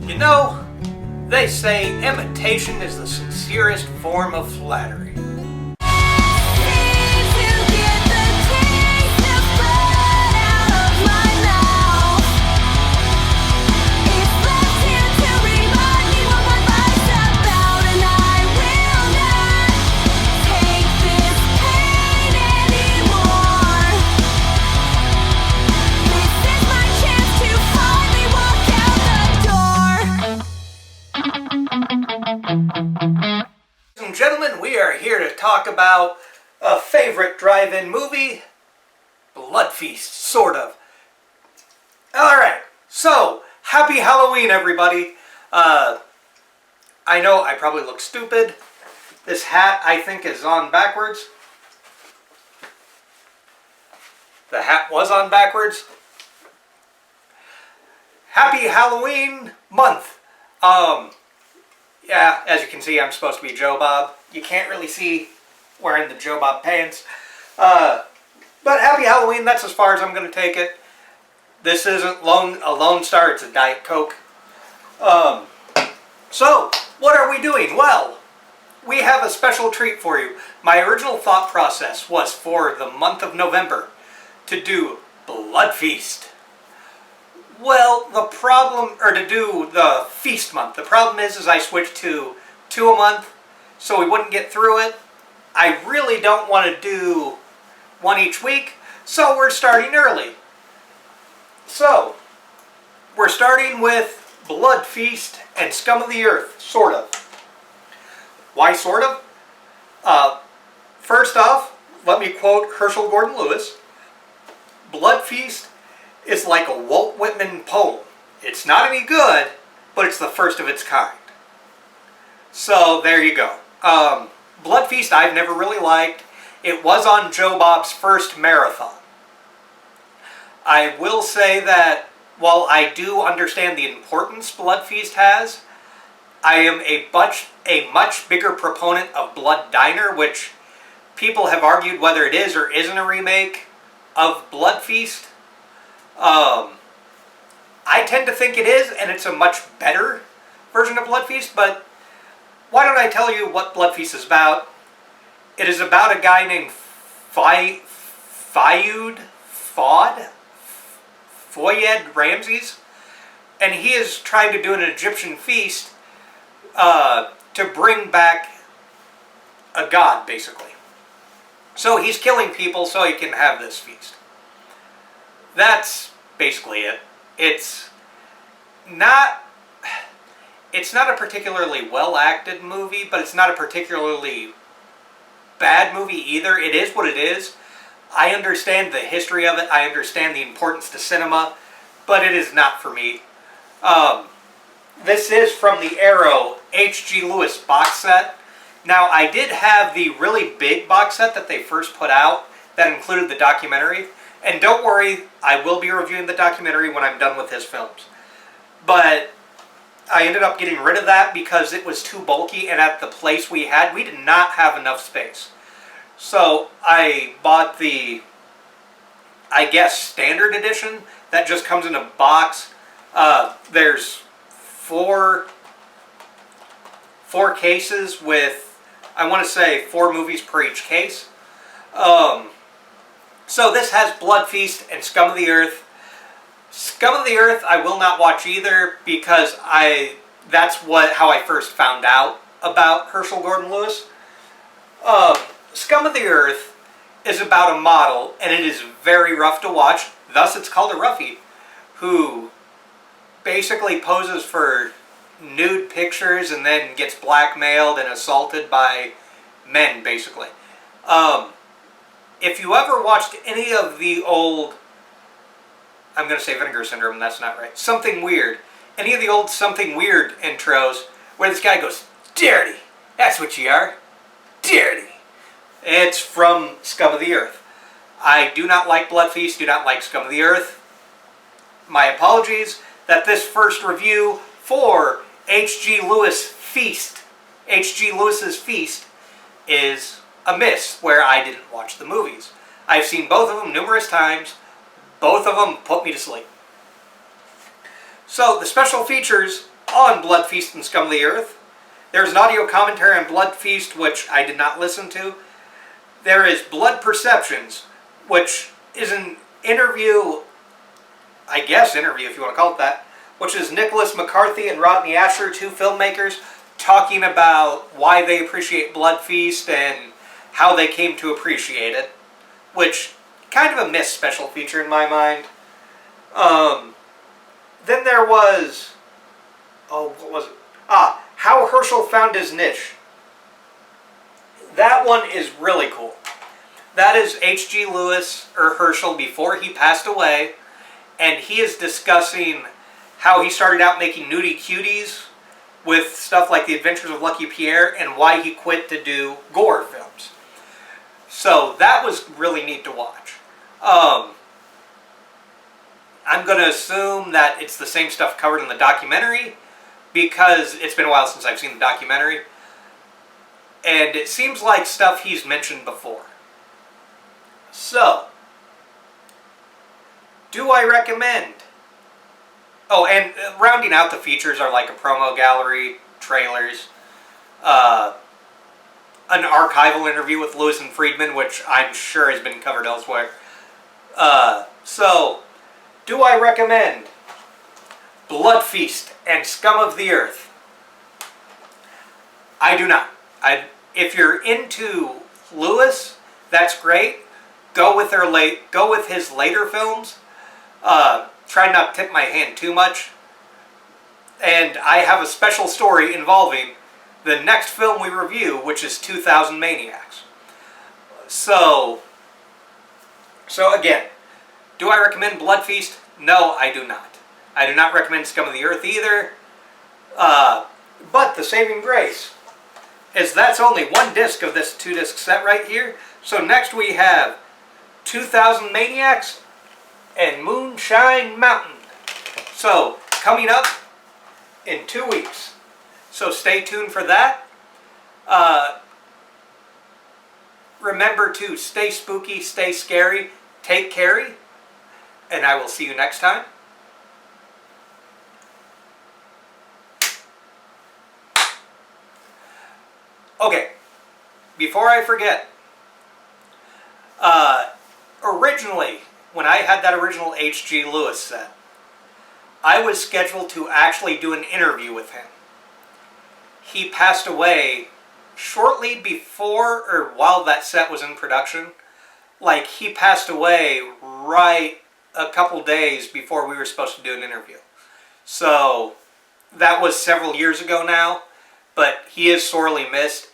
You know, they say imitation is the sincerest form of flattery. Ladies and gentlemen, we are here to talk about a favorite drive-in movie, Blood Feast, sort of. Alright, so, happy Halloween, everybody. I know I probably look stupid. This hat, I think, is on backwards. The hat was on backwards. Happy Halloween month. Yeah, as you can see, I'm supposed to be Joe Bob. You can't really see wearing the Joe Bob pants. But happy Halloween, that's as far as I'm going to take it. This isn't a Lone Star, it's a Diet Coke. So, what are we doing? Well, we have a special treat for you. My original thought process was for the month of November to do Blood Feast. Well, to do the feast month. The problem is I switched to 2 a month, so we wouldn't get through it. I really don't want to do one each week, so we're starting early. So, we're starting with Blood Feast and Scum of the Earth, sort of. Why sort of? First off, let me quote Herschel Gordon Lewis. Blood Feast is like a Walt Whitman poem. It's not any good, but it's the first of its kind. So there you go. Blood Feast I've never really liked. It was on Joe Bob's first marathon. I will say that while I do understand the importance Blood Feast has, I am a much bigger proponent of Blood Diner, which people have argued whether it is or isn't a remake of Blood Feast. I tend to think it is, and it's a much better version of Blood Feast, but why don't I tell you what Blood Feast is about? It is about a guy named Fayed Ramses, and he is trying to do an Egyptian feast to bring back a god, basically. So he's killing people so he can have this feast. That's basically it. It's not a particularly well-acted movie, but it's not a particularly bad movie either. It is what it is. I understand the history of it. I understand the importance to cinema, but it is not for me. This is from the Arrow H.G. Lewis box set. Now, I did have the really big box set that they first put out that included the documentary. And don't worry, I will be reviewing the documentary when I'm done with his films. But I ended up getting rid of that because it was too bulky, and at the place we did not have enough space. So I bought the, I guess, standard edition that just comes in a box. There's four cases with, I want to say, 4 movies per each case. So this has Blood Feast and Scum of the Earth. Scum of the Earth I will not watch either because that's how I first found out about Herschel Gordon Lewis. Scum of the Earth is about a model, and it is very rough to watch, thus it's called a roughie, who basically poses for nude pictures and then gets blackmailed and assaulted by men, basically. If you ever watched any of the old, I'm going to say Vinegar Syndrome, that's not right, Something Weird, any of the old Something Weird intros where this guy goes, "Dirty, that's what you are, dirty." It's from Scum of the Earth. I do not like Blood Feast, do not like Scum of the Earth. My apologies that this first review for H.G. Lewis's Feast is a miss, where I didn't watch the movies. I've seen both of them numerous times. Both of them put me to sleep. So, the special features on Blood Feast and Scum of the Earth. There's an audio commentary on Blood Feast, which I did not listen to. There is Blood Perceptions, which is an interview, I guess interview if you want to call it that, which is Nicholas McCarthy and Rodney Asher, two filmmakers, talking about why they appreciate Blood Feast and how they came to appreciate it, which kind of a missed special feature in my mind. Then there was, what was it? How Herschel Found His Niche. That one is really cool. That is H.G. Lewis, or Herschel, before he passed away, and he is discussing how he started out making nudie cuties with stuff like The Adventures of Lucky Pierre, and why he quit to do gore films. So that was really neat to watch. I'm going to assume that it's the same stuff covered in the documentary, because it's been a while since I've seen the documentary. And it seems like stuff he's mentioned before. So, do I recommend? Oh, and rounding out the features are like a promo gallery, trailers, an archival interview with Lewis and Friedman, which I'm sure has been covered elsewhere. So, do I recommend Blood Feast and Scum of the Earth? I do not. If you're into Lewis, that's great. Go with his later films. Try not to tip my hand too much. And I have a special story involving the next film we review, which is 2000 Maniacs. So again, do I recommend Blood Feast? No, I do not. I do not recommend Scum of the Earth either. But the saving grace is that's only one disc of this 2-disc set right here. So next we have 2000 Maniacs and Moonshine Mountain. So coming up in 2 weeks. So stay tuned for that. Remember to stay spooky, stay scary, take care, and I will see you next time. Okay, before I forget, originally, when I had that original H.G. Lewis set, I was scheduled to actually do an interview with him. He passed away shortly before or while that set was in production. Like, he passed away right a couple days before we were supposed to do an interview. So, that was several years ago now, but he is sorely missed.